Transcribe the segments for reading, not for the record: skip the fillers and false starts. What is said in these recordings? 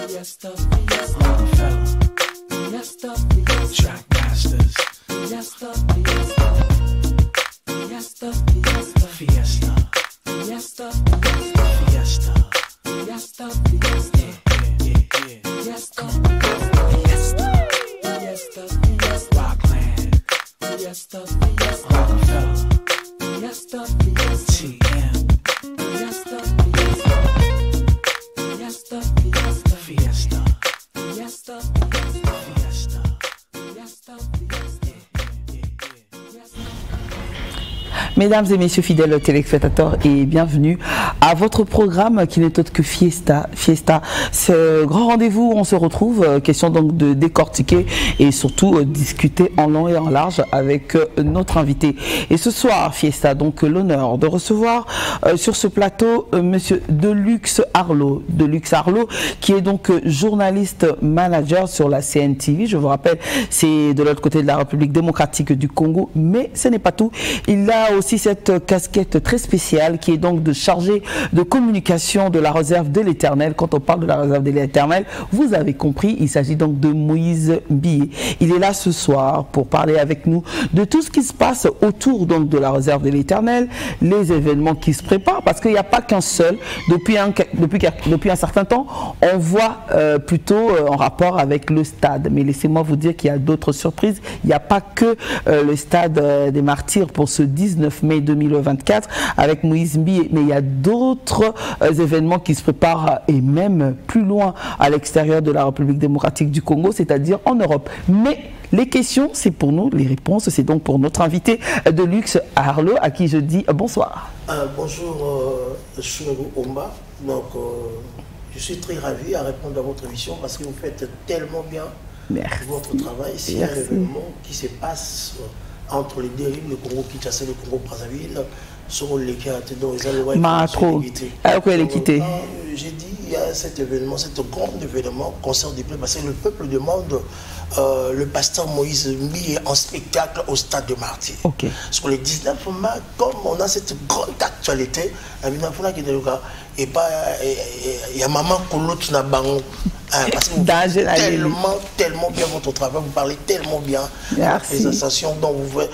Fiesta, Rockefeller, Fiesta, Track Masters, Fiesta, Fiesta, Fiesta, Fiesta, Fiesta, Fiesta, Fiesta, Fiesta, Fiesta, Fiesta, Fiesta, Rockland, Fiesta, Fiesta, Rockefeller, Fiesta, Fiesta, TM, Fiesta, Fiesta, Fiesta, Fiesta, Fiesta, Fiesta, Fiesta, Fiesta, Fiesta. Mesdames et messieurs fidèles téléspectateurs, et bienvenue à votre programme qui n'est autre que Fiesta. Fiesta, ce grand rendez-vous où on se retrouve, question donc de décortiquer et surtout discuter en long et en large avec notre invité. Et ce soir, Fiesta, donc l'honneur de recevoir sur ce plateau monsieur Deluxe Arlo. Deluxe Arlo, qui est donc journaliste manager sur la CNTV. Je vous rappelle, c'est de l'autre côté de la République démocratique du Congo, mais ce n'est pas tout. Il a aussi cette casquette très spéciale qui est donc de chargé de communication de la réserve de l'Éternel. Quand on parle de la réserve de l'Éternel, vous avez compris, il s'agit donc de Moïse Mbié. Il est là ce soir pour parler avec nous de tout ce qui se passe autour donc de la réserve de l'Éternel, les événements qui se préparent, parce qu'il n'y a pas qu'un seul. Depuis un certain temps, on voit plutôt en rapport avec le stade. Mais laissez-moi vous dire qu'il y a d'autres surprises. Il n'y a pas que le stade des Martyrs pour ce 19 mai 2024 avec Moïse Mbié, mais il y a d'autres événements qui se préparent et même plus loin à l'extérieur de la République démocratique du Congo, c'est-à-dire en Europe. Mais les questions, c'est pour nous, les réponses, c'est donc pour notre invité Deluxe Arlo, à qui je dis bonsoir. Bonjour, Chounou Omba. Donc, je suis très ravi à répondre à votre émission parce que vous faites tellement bien votre travail. C'est un événement qui se passe entre les deux rives, le Congo-Kinshasa et le Congo-Brazzaville, sur les cartes dont ils allaient l'équité. J'ai dit, il y a cet événement, cet grand événement, concert du peuple, parce que le peuple demande le pasteur Moïse Mbié en spectacle au stade de Martyrs. Sur les 19 mai, comme on a cette grande actualité, il y a maman Kolout Nabango. Parce que vous faites tellement bien votre travail, vous parlez tellement bien des associations dont vous voyez.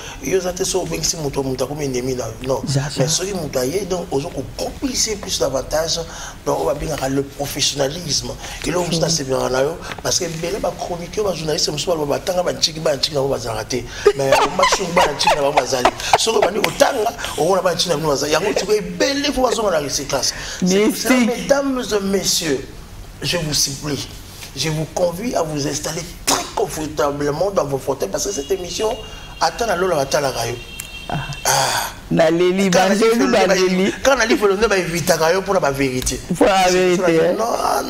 Non, mais ceux qui m'ont taillé, donc aux autres complicer plus davantage, donc on va bien le professionnalisme. Et là, vous c'est bien là, parce que belle ma chroniqueur, ma journaliste, me soit le tanga banchiki banchiki na bazarate. Mais on m'a chou banchiki na bazali. Sur le bani otanga, on a banchiki na bazali. Yango tu belle fois sur la classe. Mesdames et messieurs, je vous supplie, je vous convie à vous installer très confortablement dans vos fauteuils parce que cette émission attend la lola attend la rayo. Quand on a dit que l'on va éviter la rayo pour la vérité. Pour la vérité.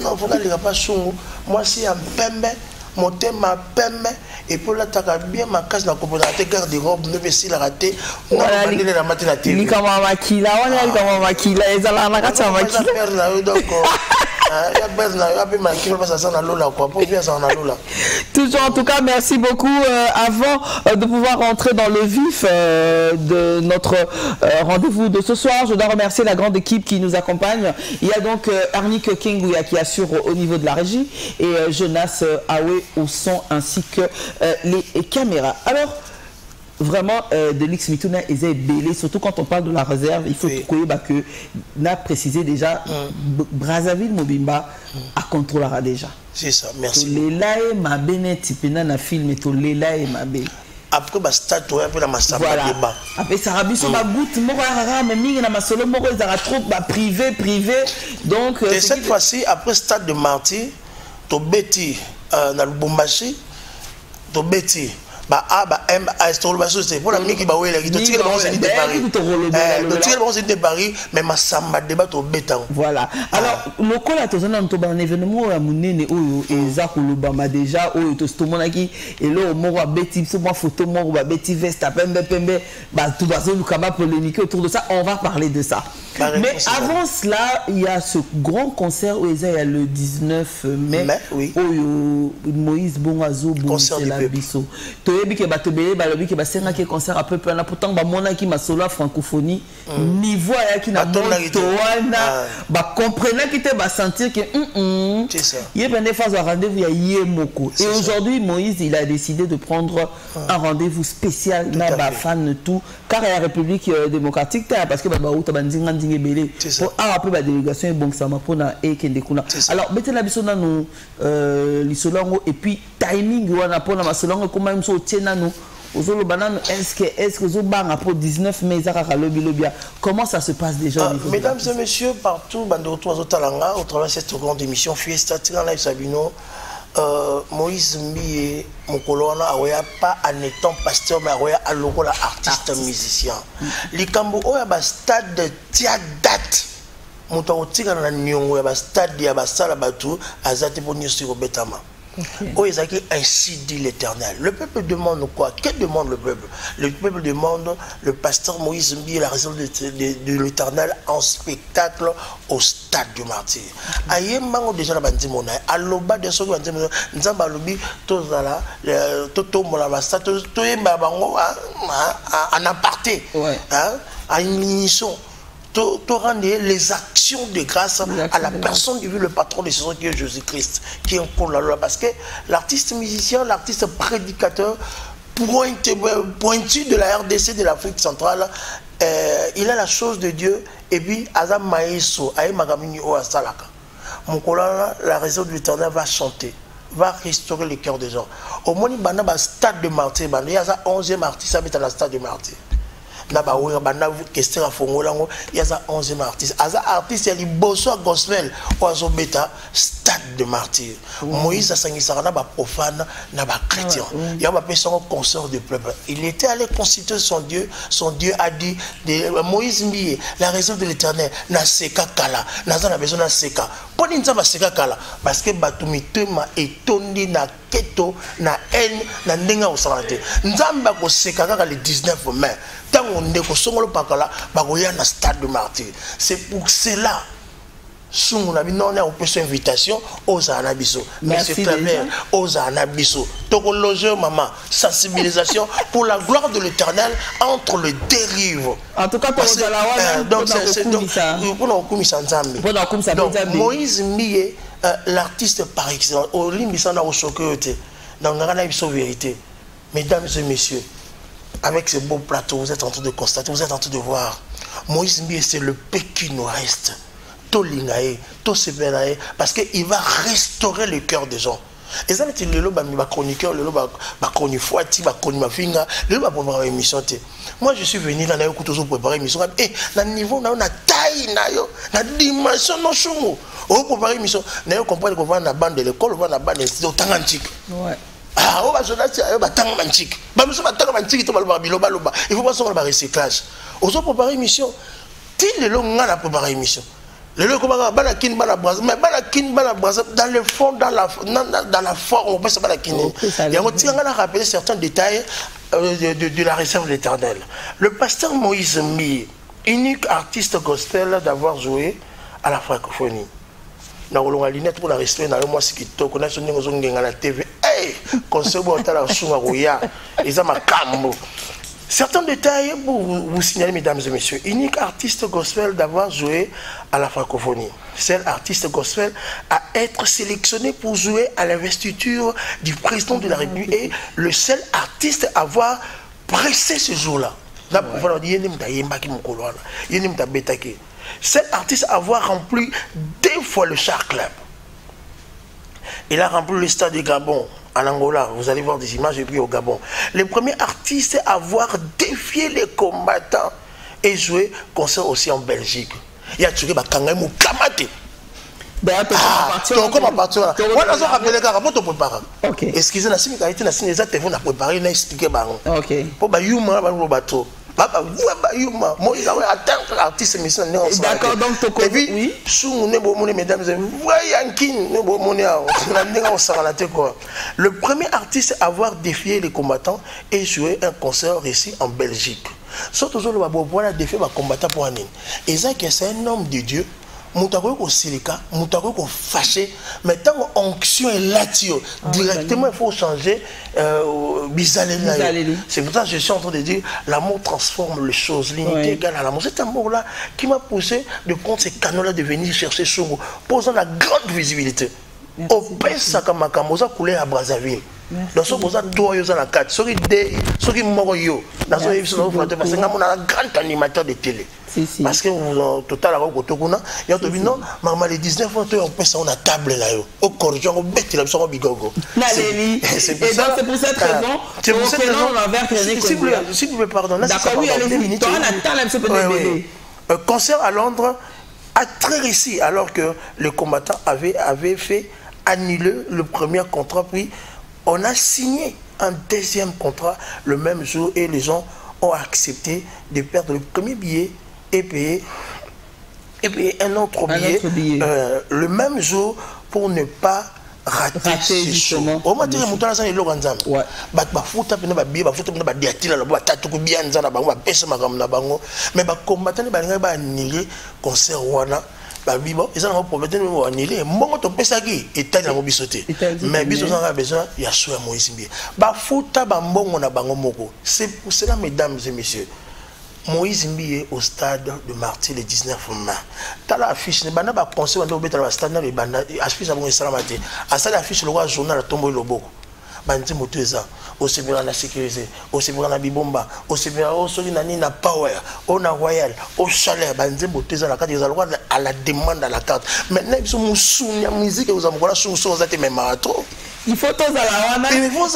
Non, faut pas pas chou. Moi si un pembe, mon thème ma pembe et pour la taga bien ma case na composante garde-robe ne vestir la rater. On va aller la matin la télé. Ni comme makila, on est comme makila, ils allaient na kata makila. Donc toujours en tout cas, merci beaucoup. Avant de pouvoir rentrer dans le vif de notre rendez-vous de ce soir, je dois remercier la grande équipe qui nous accompagne. Il y a donc Arnick Kingouya qui assure au niveau de la régie et Jonas Awe au son ainsi que les caméras. Alors, vraiment, Deluxe Mituna est belé, surtout quand on parle de la réserve, il faut que n'a précisé déjà, Brazzaville Mobimba a contrôlé déjà. C'est ça, merci. Lélaé ma béné tipena na film et tout lélaé ma bé. Après bah stade toi après la master débat. Après ça rabiso ma goutte moko rara mais mingi na masolo moko ezara trop ba privé donc et cette fois-ci après stade de Martyrs, to beti na Lubumbashi, to beti bah A bah M A c'est pour la miki bah oui la to tire bon c'est de Paris to tire bon c'est de Paris mais ma samba débat to béton. Voilà alors le col à tozana to ba un événement à munene oyo eza ko lobamba déjà oyo to stomonaki et là mo wa beti so moi photo mo ba beti veste pembe bah tout va se lukaba polémique autour de ça, on va parler de ça. Mais avant cela, il y a ce grand concert où il y a le 19 mai, oui. où Moïse Bongazo, concert du peuple. To toyebi ke batobele balobi ke basenga ke concert un peu plein pourtant ba mona ki masolo francophonie niveau ya ki na moto wana ba comprendre ki te ba sentir que c'est ça. Il y a des phases à rendez-vous ya Yemoko et aujourd'hui Moïse il a décidé de prendre un rendez-vous spécial na ba fan tout car la République démocratique parce que ba uta bandinga ndinge belé pour un peu ba délégation et bon ça ma pona et kende kuna alors betela biso na nous lisolongo et puis timing wana pona masolongo comme même so tiena nous ozolo banane est-ce que zo banga pour 19 mai zakaka lobby comment ça se passe déjà mesdames et messieurs partout bande retour à Talanga au travers de cette grande émission Fiesta Tirana Live Sabino Moïse Mbiye mokolo wana aoya pas en étant pasteur mais aoya aloko la artiste musicien likambo oya ba stade tia date moto otika na nyongo ya ba stade ya ba sala batu azate pour nyusi ko betama. Oh, ainsi dit l'Éternel. Le peuple demande quoi? Que demande le peuple? Le peuple demande le pasteur Moïse Mbiye la raison de l'Éternel en spectacle au stade du martyr. Aïe mango déjà la bandi mona. Aloba de ce bandi mona. Nzamba lobi tozala toto mola basta toyemba bango en aparté. Hein? À une mission. To rendre les actions de grâce à la personne qui veut le patron de ce qui est Jésus-Christ, qui est pour la loi. Parce que l'artiste musicien, l'artiste prédicateur, pointu de la RDC, de l'Afrique centrale, il a la chose de Dieu. Et puis, Azam Maïso, Aïe Magamini Oasalaka. Mon collègue, la raison de l'Éternel va chanter, va restaurer le cœur des gens. Au moins, il y a un stade de martyr, il y a un 11e artiste, il y a un stade de martyr. Naba ouya bana question fongolango yaza 11e artiste aza artiste ya liboso gospel oazo beta stade de martyr Moïse asangisa na ba profane na ba chrétien ya ba personne concert de peuple il était allé constituer son Dieu a dit de Moïse Mbiye la raison de l'Éternel na seka kala naza na besoin na seka poni nzamba seka kala parce que batumitema etondi na keto na haine na ndenga osalate nzamba ko seka kaka le 19 mai tant on est au Songolo Pakala, bagoya na stade de martyr. C'est pour cela. Si on a une invitation aux Anabiso, Monsieur Claver, aux Anabiso, Tokologe, maman, sensibilisation pour la gloire de l'Éternel entre les dérives. En tout cas, pour donc c'est donc Moïse Mbiye, l'artiste par excellence, au Limbisana au Sokoyote, dans la vérité, mesdames et messieurs. Avec ce beau plateau, vous êtes en train de constater, vous êtes en train de voir. Moïse Mbiye, c'est le paix qui nous reste. Tolingae, Tosebenae, parce qu'il va restaurer le cœur des gens. Et ça, c'est le chroniqueur, le chroniqueur, le émission. Moi, je suis venu là, pour préparer l'émission. Et dans le niveau, on a taille, on a dimension, on a préparé l'émission. On a compris qu'on va dans la bande de l'école, on va dans la bande de l'institut antique. Ouais. Ah, on va se dire, il faut pas se faire un recyclage. On va préparer l'émission. Til le long, on a préparé l'émission. Le long, on va dans le fond, dans la forme, on peut se faire et on tient à rappeler certains détails de la réserve de l'Éternel. Le pasteur Moïse Mbiye, unique artiste gospel d'avoir joué à la francophonie. Dans le lunette pour la rester dans le mois qui toque, on a sonné aux ongles à la TV. Hey, concernant la Soumarouya, ils ont ma cambo. Certains détails pour vous signaler, mesdames et messieurs. Unique artiste gospel d'avoir joué à la francophonie. Seul artiste gospel à être sélectionné pour jouer à l'investiture du président de la République et le seul artiste à avoir pressé ce jour-là. Cet artiste a rempli 2 fois le Char Club. Il a rempli le stade du Gabon, en Angola. Vous allez voir des images et puis au Gabon. Le premier artiste à avoir défié les combattants et joué concert aussi en Belgique. Il y a tué Bakanga Moukamate. Comment partir là? On a rappelé les gars, pour te préparer. Excusez-moi, si vous avez été dans les actes, vous avez préparé, vous avez expliqué. Pour que vous ayez bateau. D'accord, donc et puis, mesdames et le premier artiste à avoir défié les combattants et joué un concert ici en Belgique. Surtout, le défier les combattants pour un. Et ça, c'est un homme de Dieu. Moutako ko silika, moutako ko fâché, mais tant onction est là directement il faut changer bizarrement. C'est pour ça que je suis en train de dire l'amour transforme les choses, l'unité égale à l'amour. Cet amour là qui m'a poussé de prendre ces canaux là de venir chercher Songo, posant la grande visibilité. Au Pesa Kamakamosa coulé à Brazzaville. Dans ce cas, toi, tu as la carte. Ceux qui mourent, dans ce cas, parce que nous avons un grand animateur de télé. Parce que au total, il y a non, maman, les 19 ans, on a table là. Au corridor, on bête, là, on bigogo. C'est pour cette raison qu'on va vers si vous me pardonnez, d'accord, oui, allez-y. Toi, on attend un petit peu de un concert à Londres a très réussi, alors que les combattants avaient fait annuler le premier contrat, puis on a signé un deuxième contrat le même jour et les gens ont accepté de perdre le premier billet et payer un autre billet, le même jour pour ne pas rater ce show. Au moins, il y a des gens qui mais les combattants ont annulé le concert. Ils ont prometté de nous annuler. Moi, je pense que l'État n'a pas besoin. Mais ils ont besoin de Yashua Moïse Mbie. C'est pour cela, mesdames et messieurs, Moïse Mbie est au stade de Martyr le 19 mai. Dans l'affiche, il y a un conseil qui est au stade de Martyr. L'affiche, le journal a tombé le boko. Bandi moteza osebira na sécuriser osebira na bibomba osebira osoli na nina power on a royal au chaleur bandi moteza la carte ils ont à la demande à la carte maintenant ils sont musunya musique vous avez voilà sous ça te même trop il faut tous à la wana et donc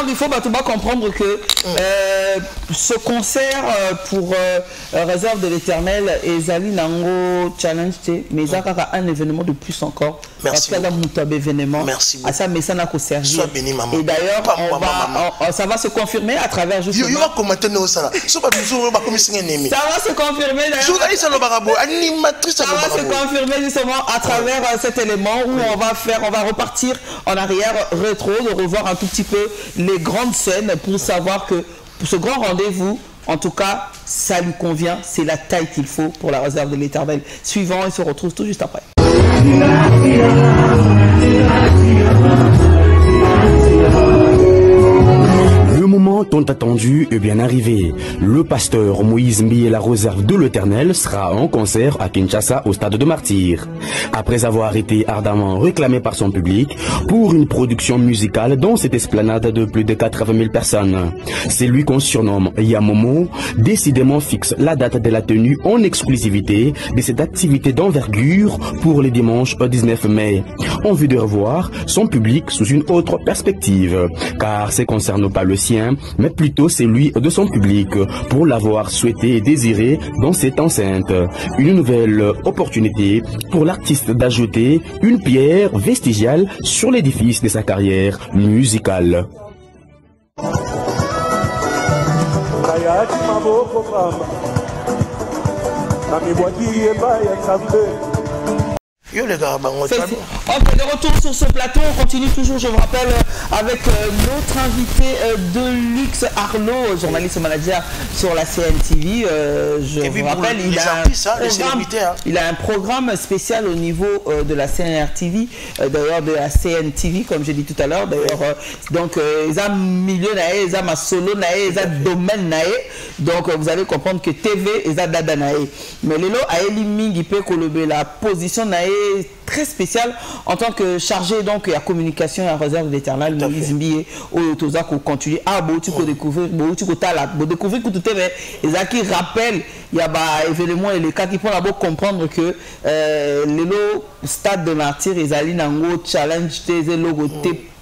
il faut comprendre que ce concert pour réserve de l'Éternel et Zali Nango challenge mais ça un événement de plus encore parce qu'il y a un événement à ça mais ça n'a qu'au servir et d'ailleurs ça va se confirmer à travers justement ça va se confirmer d'ailleurs ça va se confirmer justement à travers cet élément où on va repartir en arrière rétro, de revoir un tout petit peu les grandes scènes pour savoir que pour ce grand rendez-vous, en tout cas, ça lui convient, c'est la taille qu'il faut pour la réserve de l'Éternel. Suivant, il se retrouve tout juste après. Le moment tant attendu est bien arrivé. Le pasteur Moïse Mbie et la réserve de l'Éternel sera en concert à Kinshasa au stade de Martyr. Après avoir été ardemment réclamé par son public pour une production musicale dans cette esplanade de plus de 80 000 personnes. C'est lui qu'on surnomme Yamomo, décidément fixe la date de la tenue en exclusivité de cette activité d'envergure pour les dimanches 19 mai. En vue de revoir son public sous une autre perspective, car ce ne concerne pas le sien, mais plutôt celui de son public, pour l'avoir souhaité et désiré dans cette enceinte. Une nouvelle opportunité pour l'artiste d'ajouter une pierre vestigiale sur l'édifice de sa carrière musicale. Ok, de retour sur ce plateau, on continue toujours, je vous rappelle, avec notre invité de luxe, Arlo, journaliste manager sur la CNTV. Je vous rappelle, il a un programme spécial au niveau de la CNRTV, d'ailleurs de la CNTV, comme j'ai dit tout à l'heure. D'ailleurs, donc, ils ont milieu, ils ont solo, ils ont domaine, donc vous allez comprendre que TV, ils ont dada. Mais le lot a éliminé la position très spécial en tant que chargé donc à communication et à réserve de l'Éternel Moïse Mbie au toza ko continuer à tu ko découvrir tu ko tala découvrir que tout est et qui rappelle il y a bah événement et les cas qui font d'abord comprendre que le stade de Martyr et Zali Nango challenge des logo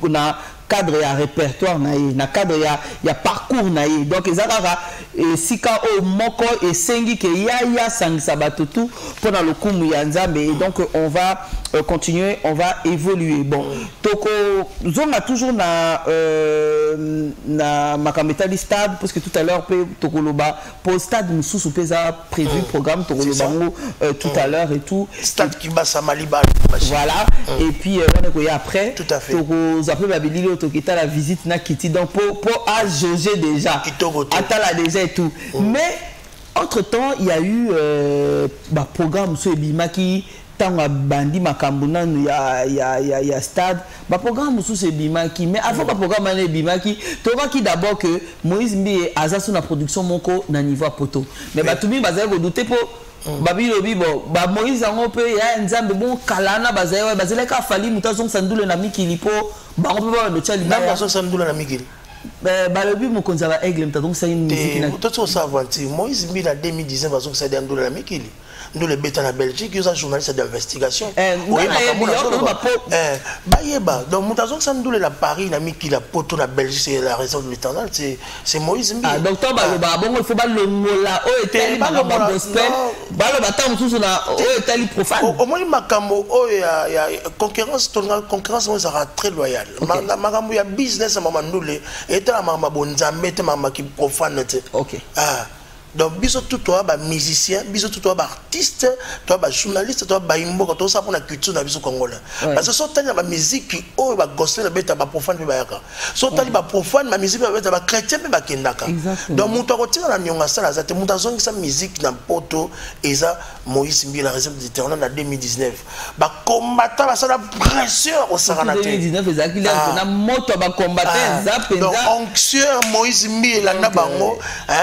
na cadre et répertoire na cadre il y a parcours donc ezaka et sika o moko et sengi ke ya sang sabatutu pendant le kumu ya nzambe et donc on va continuer, on va évoluer. Bon, toko zonga toujours na makameta du stade parce que tout à l'heure toko loba pour stade mususu pesa prévu programme toko loba tout à l'heure et tout stade qui bat Samaliba voilà et puis on est après tout à fait toko zappe babili tokita la visite na kiti donc pour à jauger déjà atala déjà et tout mais entre temps il y a eu programme sur Ebima qui tanga bandi makambuna ya stade ba programme sous ce bimaki mais avant ba programme ne bimaki to va qui d'abord que Moïse Mbiye aza sous la production moko na niveau poto mais ba tumi bazali ko douter po babi lobi bo ba Moïse ngo pe ya nzambe bon kalana bazali ka fali mutazo sandule na mikili po ba ngo pe ba do tchali na so sandule na mikili balobi mokonzi ya baaigle mutazongi sa une musique toto savanti Moïse Mbiye na 2019 bazongi sa ndule na mikili ndule beta na Belgique yo za journaliste d'investigation bayeba donc mutazongi sa ndule na Paris na mikili la poto na Belgique c'est la raison de l'Éternel c'est Moïse Mbiye donc toi baloba bongo il faut balongola o etali makambo gospel baloba ta mususu na o etali profane au moins makambo o ya concurrence moi ça sera très loyal makambo ya business mama ndule et la maman bonzambe te maman qui profane te ok donc biso tout toi ba musicien biso tout toi ba artiste toi ba journaliste toi ba imbo quand on ça pour la culture na biso congolais parce que sortant la musique oh ba gospel na beta ba profane ba yaka sortant ba profane ma musique ba beta ba chrétien ba kendaka donc muto ko na nyonga sala za te muto zongi sa musique na poto eza Moïse Mbiye la réserve d'Éternel na 2019 ba combattant ba sala pression au sarana te 2019 ezaki là na moto ba combattant za penza donc onction Moïse Mbiye la na bango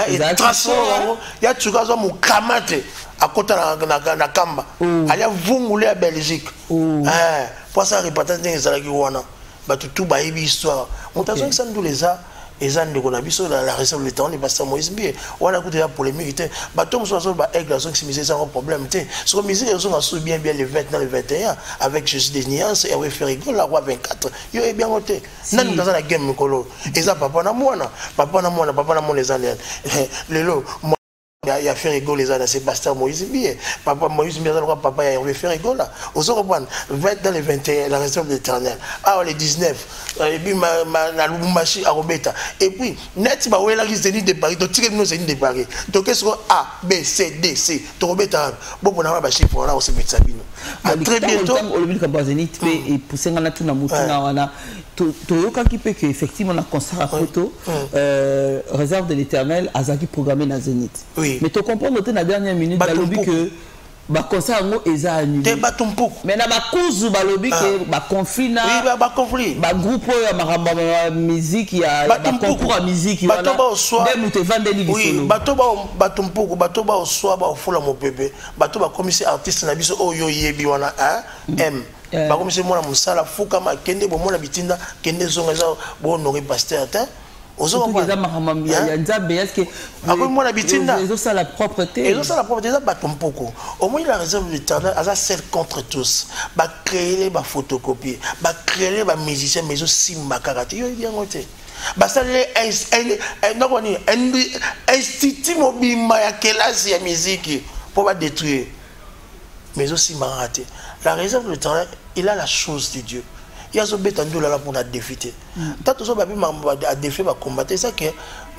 et transforme ya tukazo mukamate akota na kamba aya vungule ya Belgique pour ça reportage ezalaki wana batu tout ba yebi histoire mutazo ça nduleza ezande ko na biso la réserve de l'Éternel parce que Moïse Mbiye wana kuta ya polémique te bato moso ba aigle so que c'est un problème te so musique ils ont bien le 20 dans le 21 avec Jésus des Nuances et Hervé Ferrigo la roi 24 yo est bien noté nan dans la game mukolo eza papa na mwana les années lelo il y a fait rigoler les années c'est pasteur Moïse Mbiye papa Moïse Mbiye papa il a fait rigoler aux autres 20 dans les 21 la réserve de l'Éternel les 19 et puis na Lubumbashi à Robeta et puis net ba wela liste de Paris donc tirer nous de Paris donc qu'est-ce que A B C D C to Robeta bon na ba chiffre là on se met ça bino très bientôt au lieu de Kabazeni et pour ça na tuna mutuna wana toyoka qui peut que effectivement la concert à photo réserve de l'Éternel azaki programmé na Zénith mais tu comprends que la dernière minute balobi que ba concert ngo eza annulé mais na ba kuzu balobi que ba conflit na ba conflit ba groupe ya maramba musique ya ba concours à musique wana de muté vandeli oui bato ba oswa ba ofula mo bébé bato ba commissaire artiste na biso oyo yebi wana m ba commissaire mona musala fuka ma kende bo mona bitinda kende zonga za bo honorer pasteur ta ozo ko za mahamami ya nzambe est-ce que après mona bitinda ils ont ça la propreté ça bato mpoko au moins la réserve de l'Éternel a celle contre tous ba créer ba photocopier ba créer ba musicien mais aussi makarate yo bien ngote basale institut mobimba ya kelasi ya musique pour ba détruire mais aussi makarate la réserve de l'Éternel il a la chose de Dieu il y a ce bête là pour la défier tant que ça va à défier va combattre ça que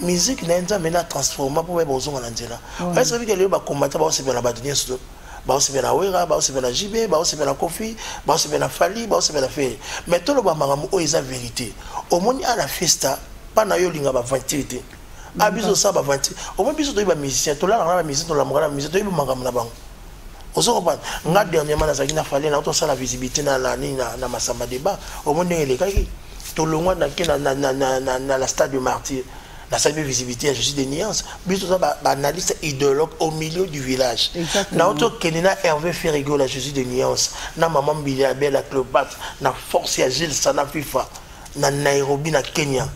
musique n'a maintenant transformé pour besoin en nzela est-ce que le va combattre va aussi bien la badinier surtout va aussi bien la wera va aussi bien la JB va aussi bien la Kofi va aussi bien la Fali va aussi bien la Fer mais tout le ba maramu o eza vérité au moins à la festa pas na yo linga ba vanité abiso ça ba vanité au moins biso to ba musicien to la na musicien to la mangala musicien to ba mangam na bango ozo ba nga dernièrement na zakina Fali na to ça la visibilité na masamba débat au moins les cas to longwa na la stade de Martyr la salle de visibilité à Jésus des Nuances biso ça ba analyste idéologue au milieu du village na auto kenina Hervé Ferrigo la Jésus des Nuances na maman Bilia Bella Cléopâtre na force ya Gilles Sana FIFA na Nairobi na Kenya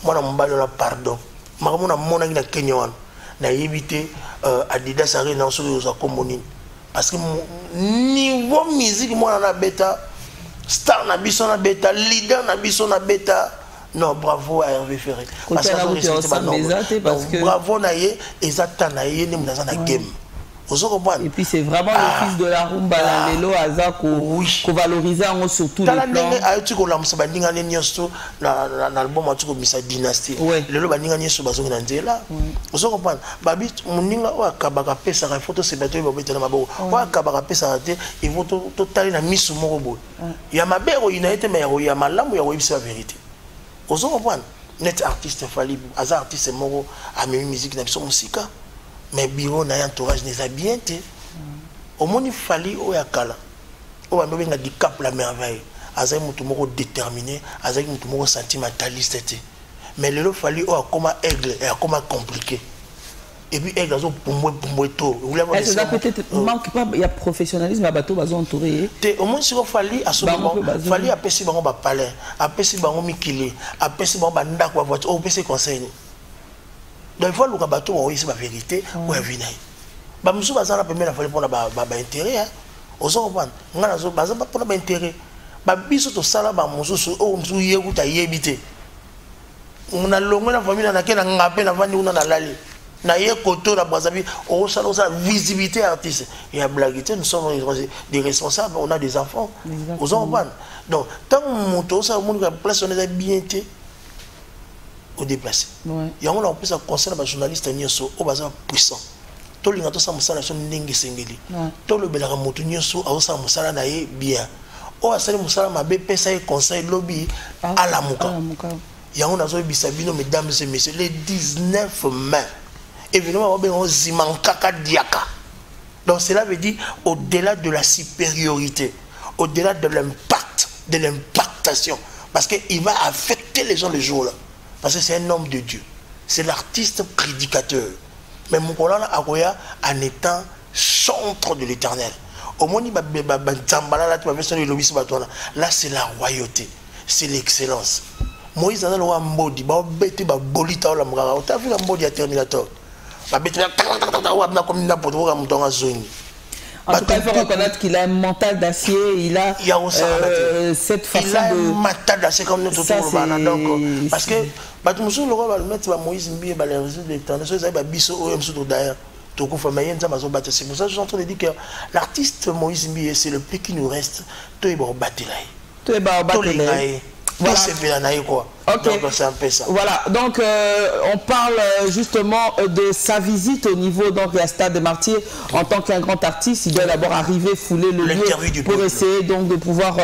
mwana mbalo la pardon makamona mona na Kenya wana na yebité Adidas Arena sur les communes parce que niveau musique moi na bêta star na biso na bêta leader na biso na bêta non bravo à Hervé Ferré parce que bravo na ye ezata na ye ne mnaza na game et puis c'est vraiment le fils de la rumba la lelo azako ko valoriser en surtout les plans tu ko lamsa bandinga ne nyosto na album tu ko misa dynastie lelo bandinga nyosto bazonga na nzela ozo comprendre babit muninga wa kabaka pesa ka photo c'est bato ba betela mabo wa kabaka pesa te ils vont totaler na misu moko bo ya mabero inaite mais ya malamu ya webisa vérité ozo comprendre net artiste Fali aza artiste moko a musique na biso musika mais bureau na entourage n'est pas bien Au moins il fallait au yakala. Au moins il dit cap la merveille. Azay mutumoko déterminé, azay mutumoko sentimentaliste. Mais le fallait au comme aigle et comme compliqué. Et puis aigle azo pour moi tout. Est-ce que peut-être manque pas il y a professionnalisme à bateau bazo entouré. Au moins si on fallait à ce moment fallait à pesi bango ba palais, à pesi bango mikili, à pesi bango ba ndako voiture, au pesi conseil. Donc il faut le bateau on ici la vérité ou la vie. Ba musu bazana première fois pour la ba intérêt hein. Ozo comprendre. Ngana zo bazana pour la intérêt. Ba biso to sala ba musu o musu yekuta yebité. On a longo na famille na kena ngape na vandi una na lali. Na ye koto na Brazzaville on sala visibilité artiste. Il y a blaguité nous sommes des responsables, on a des enfants. Ozo comprendre. Donc tant moto ça monde ka place on est bien été au déplacé. Il y a on plus à concerne les journalistes nyoso au bazar puissant. Tout le monde a musala son ndenge sengeli. Tout le belaka moto nyoso a sa musala na ye bien. O asali musala mabe pesa et conseil lobby à la muka. Il y a on a zo bisabino mesdames et messieurs le 19 mai. Évidemment on zimanka diaka. Donc cela veut dire au-delà de la supériorité, au-delà de l'impact, de l'impactation parce que il va affecter les gens le jour là. Parce que c'est un homme de Dieu. C'est l'artiste prédicateur. Mais Moukolana Akoya en étant centre de l'éternel. Au moins, là, c'est la royauté. C'est l'excellence. Moïse a dit Mbodi, Beti Bolita la Mugara. Tu as vu la Mbodi à Terminator? En tout cas, il faut reconnaître qu'il a un mental d'acier, il a cette façon il a un mental d'acier comme nous tous. Parce que Batumusu le roi va le mettre Moïse Mbi et les réseaux de l'éternel. Ça va biso au MSU d'ailleurs. C'est pour ça que je suis en train de dire que l'artiste Moïse Mbi c'est le plus qui nous reste. Tout est bon battu là. Voilà. Okay. Donc, c'est un peu ça. Voilà, donc on parle justement de sa visite au niveau donc la Stade des Martyrs en tant qu'un grand artiste. Il doit d'abord arriver, fouler le lieu pour essayer donc de pouvoir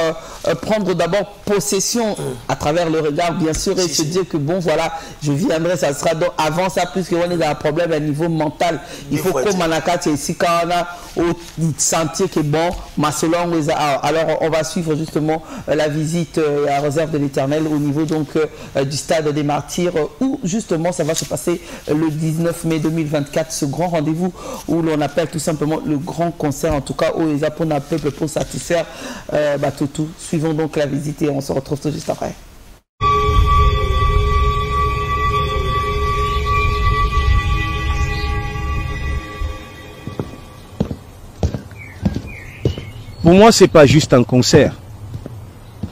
prendre d'abord possession à travers le regard bien sûr et se dire que bon voilà, je viendrai, ça sera donc avant ça puisque on est dans un problème à niveau mental. Il faut que Manakati ici quand on a au sentier qui est bon, alors on va suivre justement la visite à la réserve de l'Éternel au niveau donc du Stade des Martyrs où justement ça va se passer le 19 mai 2024, ce grand rendez-vous où l'on appelle tout simplement le grand concert, en tout cas où les Japonais peuple pour satisfaire Batutu. Suivons donc la visite et on se retrouve tout juste après. Pour moi, c'est pas juste un concert.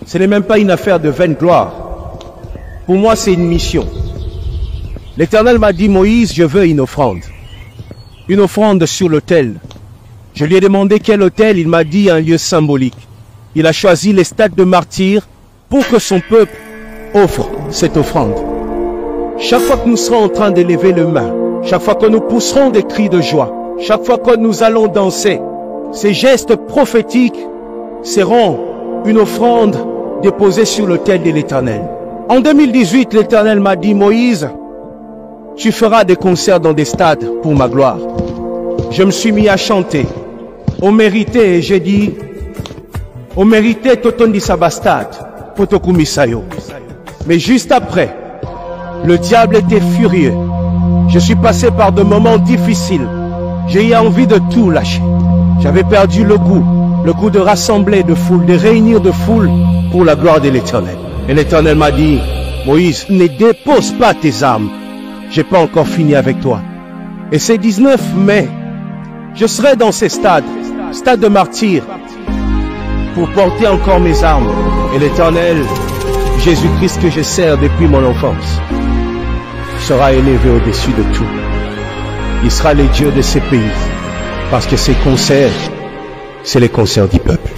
Ce n'est même pas une affaire de vaine gloire. Pour moi, c'est une mission. L'Éternel m'a dit, Moïse, je veux une offrande. Une offrande sur l'autel. Je lui ai demandé quel autel, il m'a dit un lieu symbolique. Il a choisi les stades de martyrs pour que son peuple offre cette offrande. Chaque fois que nous serons en train d'élever les mains, chaque fois que nous pousserons des cris de joie, chaque fois que nous allons danser, ces gestes prophétiques seront une offrande déposée sur l'autel de l'Éternel. En 2018, l'Éternel m'a dit, Moïse, tu feras des concerts dans des stades pour ma gloire. Je me suis mis à chanter. On méritait, j'ai dit, on méritait Totondi Sabastad, Potokumisayo. Mais juste après, le diable était furieux. Je suis passé par de moments difficiles. J'ai eu envie de tout lâcher. J'avais perdu le goût de rassembler de foule, de réunir de foule pour la gloire de l'Éternel. Et l'Éternel m'a dit, Moïse, ne dépose pas tes armes. J'ai pas encore fini avec toi. Et c'est 19 mai, je serai dans ces stades de martyrs, pour porter encore mes armes. Et l'Éternel, Jésus-Christ que je sers depuis mon enfance, sera élevé au-dessus de tout. Il sera le Dieu de ces pays. Parce que ces concerts, c'est les concerts du peuple.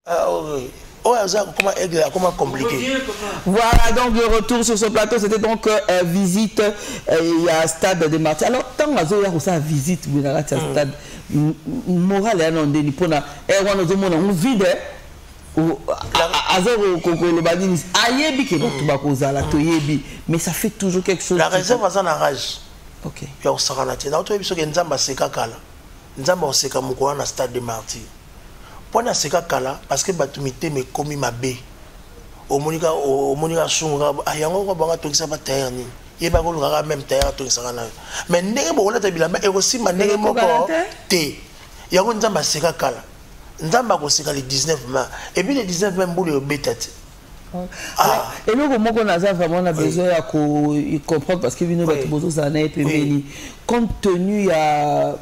Ah oui. Oh, comment aigle, comment compliqué. Voilà, donc le retour sur ce plateau, c'était donc visite il y a stade de Martyrs. Alors, tant que vous avez ça visite, vous avez stade moral et non déni pour na on vide mais ça fait toujours quelque chose. La réserve a la rage. Ok. Il y a aussi un autre. L'autre épisode est Nzamba Seka Kala. Nzamba Seka Mukwa na stade de Martyrs. Pour na Seka Kala parce que batumité me commis ma bé. Au Monica Sunga ayango ko banga to kisaba tayani. Yeba ko lura même tayani to kisaba na. Mais ndenge bo la tabilama et aussi manenge moko te. Yango Nzamba Seka Kala. Nzamba ko seka le 19 mai et puis le 19 mai boule betete. Et nous comment on a vraiment besoin à comprendre parce que nous battu beaucoup années et compte tenu à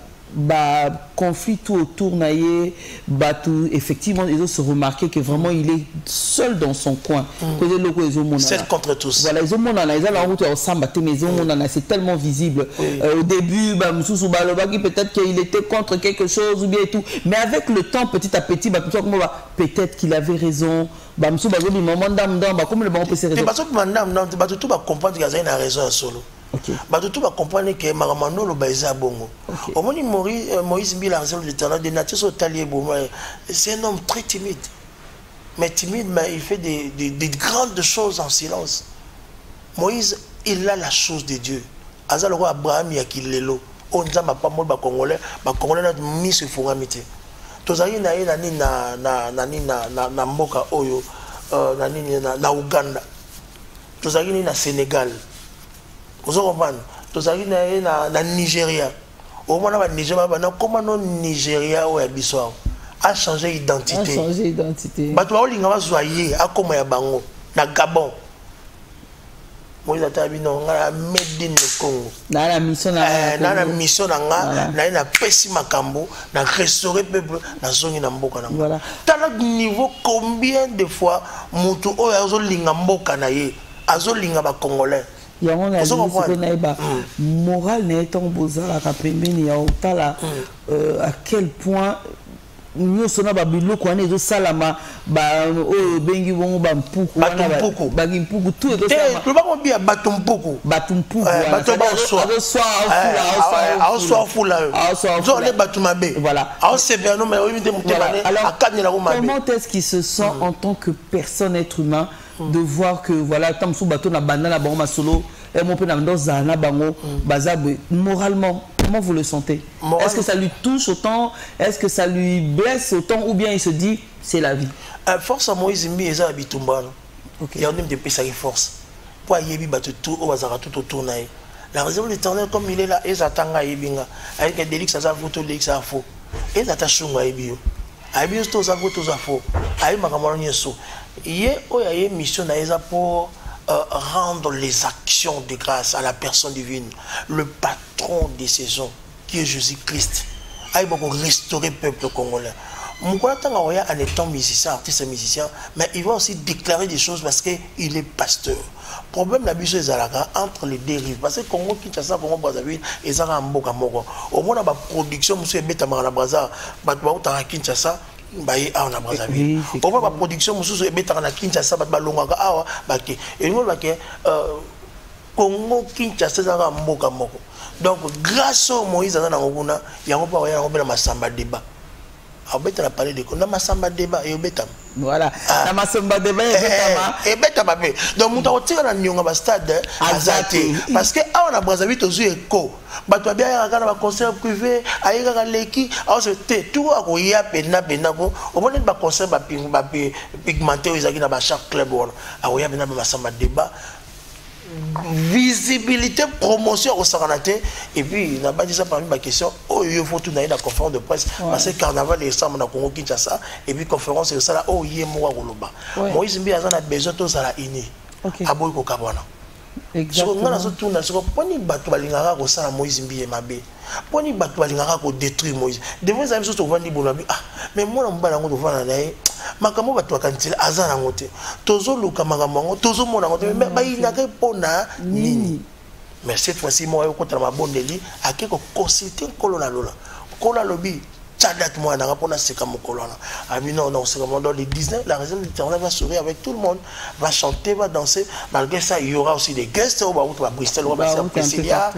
conflit tout autour naïe tout effectivement ils ont se remarqué que vraiment il est seul dans son coin. Seul contre tous. Voilà ils ont mon analyse la route ensemble maison c'est tellement visible. Au début peut-être qu'il était contre quelque chose ou bien et tout mais avec le temps petit à petit peut-être qu'il avait raison. Comme le bon peut se raison. Tout va comprendre qu'il y a une raison solo. Tout va comprendre que Maramano le baisa bongo. Au moins Moïse Mbila de nature c'est un homme très timide. Mais timide, mais il fait des grandes choses en silence. Moïse, il a la chose de Dieu. Azal roi Abraham yakilelo. On n'a pas mal de Congolais, n'a mis ce four à mité. Tozali na mboka oyo na Uganda. Tozali na Sénégal. Vous comprenez? Tozali na Nigeria. Au moins na Nigeria, comment non Nigeria ou Abissou a changé d'identité. A changé d'identité. Bato ba linga bazoyer a comme ya bango na Gabon. Moïse atabino ngala made in the Congo. Na la mission na na pesi makambo na restaurer peuple na zongi na mboka na. Voilà. Tala niveau combien de fois mutu oyo azo linga mboka na ye, azo linga ba Congolais. Il y a un moral n'est en bozala kapembeni ya otala à quel point nous sommes ba biloko ane zo salama ba o bengi bongo ba mpuku ba mpuku tout est ça te ba ko bia batumpuku batumpuku bato ba so fula zo le batumabe voilà a se bien non mais o mite mutebane akani la ko mabe. Comment est-ce qu'il se sent en tant que personne être humain de voir que voilà tam sou bateau na banana bango masolo et mon pena ndoza na bango bazabwe moralement comment vous le sentez? Est-ce que ça lui touche autant? Est-ce que ça lui blesse autant ou bien il se dit c'est la vie? Force à Moïse Mbi eza bitumba. Il y a même des pesa qui force. Pour yebi bateau tout au bazara tout autour naï. La raison de l'Éternel comme il est là et zatanga yebinga avec des délix ça photo délix ça faux. Et zatashunga yebio. Ayebio to za photo za faux. Ayi makamano nyeso. Yé oyaye mission na eza pour rendre les actions de grâce à la personne divine, le patron des saisons, qui est Jésus-Christ. Il va restaurer le peuple congolais. En étant musicien, artiste musicien, mais il va aussi déclarer des choses parce qu'il est pasteur. Le problème la mission est entre les dérives. Parce que Congo, Kinshasa, Congo, Brazzaville, ils ont un mboka moko. Au moins, la production, monsieur Betamara Brazza, Kinshasa. Baye a on a Brazzaville. On voit la production mususu ebeta na Kinshasa bat balongaka awa bake. Et nous bake Congo Kinshasa za mboka moko. Donc grâce au Moïse na ngona yango pa ya ngobela masamba débat. Abeta na parler de na masamba débat et obeta. Voilà. Na masamba débat et beta babé. Donc muta otira na nyonga ba stade azate parce que a on a Brazzaville tozu eko. Bato bien ya kana ba concert privé ayika ka leki a se te tout a ko ya pena ko o moni ba concert ba pigmenté ezaki na ba chaque club wala a ko ya pena ba masamba débat visibilité promotion au Saranate et puis il n'a pas dit ça parmi ma question oh il faut tout dans la conférence de presse parce que carnaval est ensemble na Congo Kinshasa et puis conférence c'est ça là oh yé moi koloba Moïse Mbi azana besoin to ça la ini aboy ko kabona exactement ngana so tuna so poni bato balingaka ko sala Moïse Mbi mabe poni bato balingaka ko détruire Moïse devant ça so to vandi bonabi ah mais moi mbala ngo to vana nae makambo bato akantila azana ngote tozo luka makambo tozo mona ngote mais ba inaka pona nini mais cette fois-ci moi ko tala mabondeli akeko consulter kolona lola kola lobi Tchadat moi n'a pas c'est comme colonna. Ah mais non c'est comme dans les 19 la réserve de l'Éternel va sourire avec tout le monde, va chanter, va danser. Malgré ça il y aura aussi des guests au va Bristol, au va Priscilla,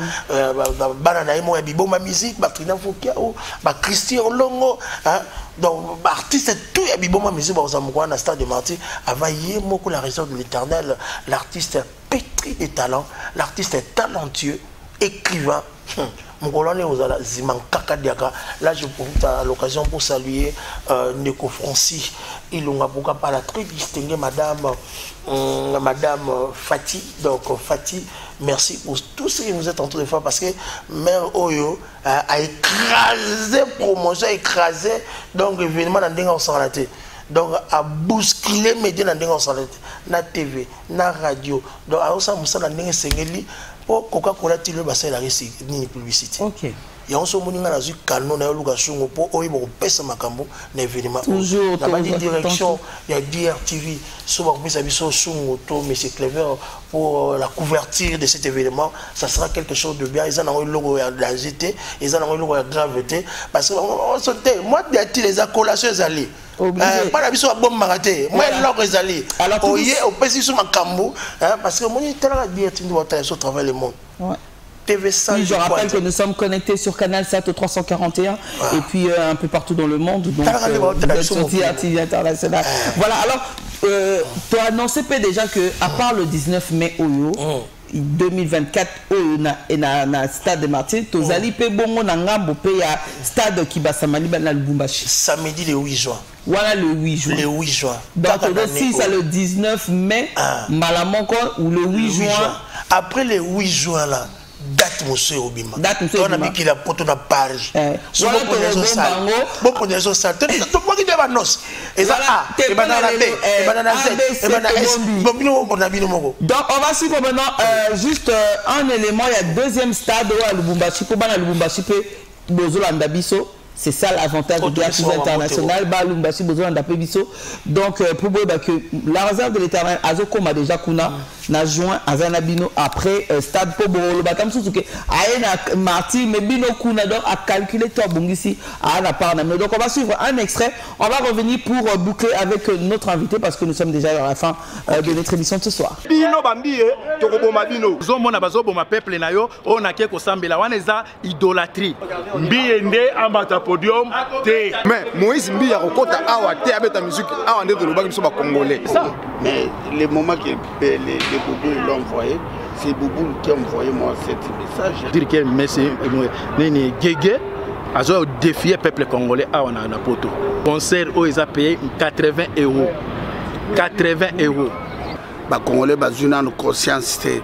banana moi bibo ma musique, ba Trina Fokia ou ba Christian Longo hein. Donc artiste tout ya bibo ma musique ba Zamukwa na stade de Martyr availlé moko la réserve de l'Éternel. L'artiste est pétri de talent, l'artiste est talentueux, écrivain. Là, je profite à l'occasion pour saluer Neko Franci. Il a par la très distinguée Madame Fati. Donc, Fati, merci pour tout ce que vous êtes en train de faire parce que Mère Oyo a écrasé promotion, écrasé donc événement dans le Santé. Donc, à bousculer les médias dans le na TV, na radio. Donc, à ça, nous sommes dans le pour Coca-Cola tu le bassin la récit ni publicité. OK. Ya on so moninga na zu canon na luka sungo po oyibo pesa makambo na événement. Toujours la direction il y a DRTV so ba pesa biso sungo to monsieur Clever pour la couverture de cet événement, ça sera quelque chose de bien. Ils ont un logo de la GT, ils ont un logo de gravité parce que moi les accollations allées. Pas la biso bombe maraté moi leur ezali oye opesi sur makambo parce que mon tellement bien tu dois travailler travail le monde. TV5. Oui, je rappelle que nous sommes connectés sur Canal 7 au 341 et puis un peu partout dans le monde. Donc, sur TV international. Voilà, alors, tu as annoncé déjà qu'à part le 19 mai, 2024 et na stade de Martyr tozali pe bongo na ngambo pe ya stade Kibasamali na Lubumbashi samedi le 8 juin. Voilà le 8 juin. Le 8 juin. Donc aussi c'est le 19 mai Malamonko ou le 8 juin. Après le 8 juin là date monsieur Obima. Date monsieur Obima. On a mis qu'il a poto na Paris. Sur le premier jour ça. Tout moi qui devant nos. Et ça et banana B, et banana Z, et banana S. Donc on va suivre maintenant juste un élément, il y a deuxième stade à Lubumbashi pour bana Lubumbashi pe bozolanda biso. C'est ça l'avantage de l'activité internationale. Donc, pour que la réserve de l'Éternel, Azoko m'a déjà kuna, n'a joint à Zanabino après stade pour le Batam Suzuki. Aena Marty, mais Bino Kuna donc a calculé toi Bungisi à la part. Donc, on va suivre un extrait. On va revenir pour boucler avec notre invité parce que nous sommes déjà à la fin de notre émission de ce soir. Bino Bambi, Tokoboma Bino. Zomona Bazoboma peuple nayo, on a quelque sambela, on est à idolâtrie. Biende Amata podium té. Mais Moïse Mbi a rekota awa té avec ta musique awa ndé de l'obaki biso ba congolais. Ça. Mais le moment que les Boubou l'ont envoyé, c'est Boubou qui a envoyé moi cet message. Dire que merci Nene Guégué a défié le peuple congolais à Poto. Concert où ils ont payé 80 €. 80 €. Les Congolais ont une conscience. Les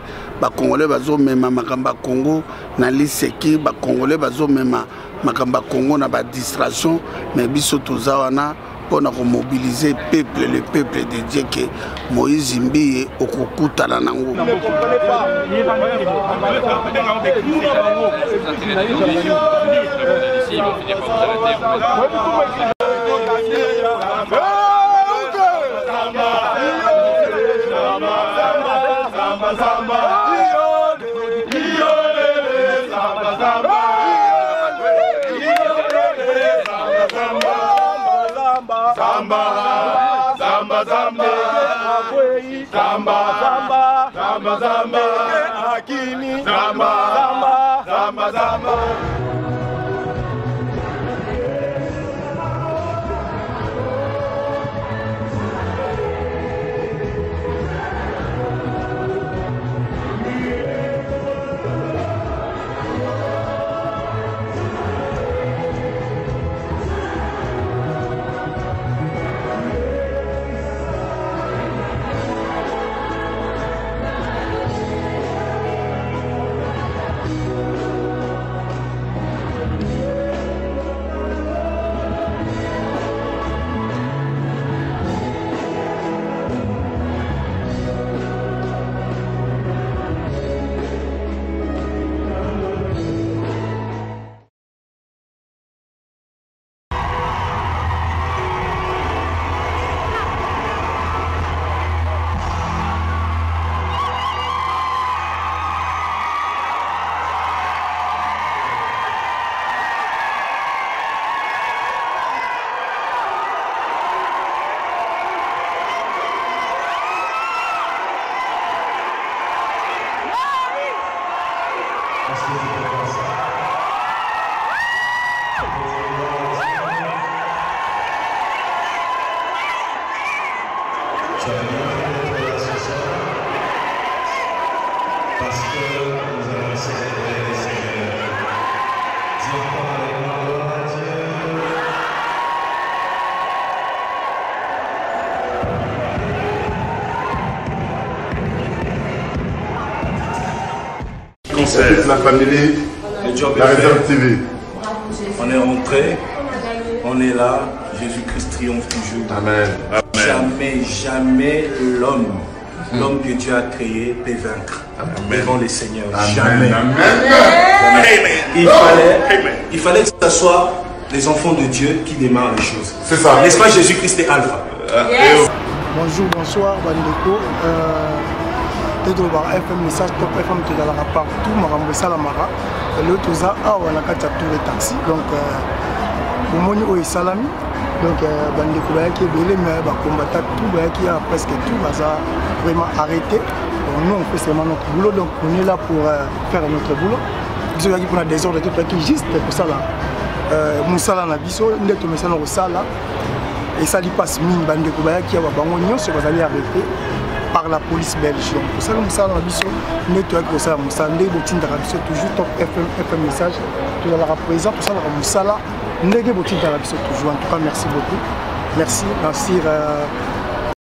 Congolais ont même Makamba Congo, na liseki, les Congolais ont même Makamba Congo na ba distraction, mais biso tozawana pour mobiliser le peuple de Dieu que Moïse Mbi okukuta na nango. Samba, samba, samba, samba, samba, samba, samba, Hakimi, samba, samba, samba, samba. Parce que nous allons célébrer le Seigneur. Dis encore avec moi, gloire à Dieu. Concert. La famille, la Réserve TV. On est rentré, on est là, Jésus-Christ triomphe toujours. Amen. Jamais, jamais l'homme que Dieu a créé peut vaincre devant les seigneurs. Jamais. Il fallait que ce soit les enfants de Dieu qui démarrent les choses. C'est ça. N'est-ce pas, Jésus-Christ est Alpha? Bonjour, bonsoir, Bandeko. FM message top FM qui est dans la partout, Marambo Salamara. L'autre a on a quatre tours de taxi. Donc, au moment où salami, donc Bandeko qui est belé, mais combattant tout, qui a presque tout, va vraiment arrêté. Nous on fait seulement notre boulot, donc on est là pour faire notre boulot. Nous sommes là pour la désordre tout qui juste pour ça là. Moussala na biso, nous sommes au sala et ça lui passe mine Bandeko qui a bango ce que vous allez arrêter par la police belge. Donc pour ça nous sommes biso nettoyer pour ça Moussandé botin d'Arabie toujours top FM message tout à la présent pour ça la Moussala ndege botin d'Arabie toujours. En tout cas merci beaucoup. Merci Nassir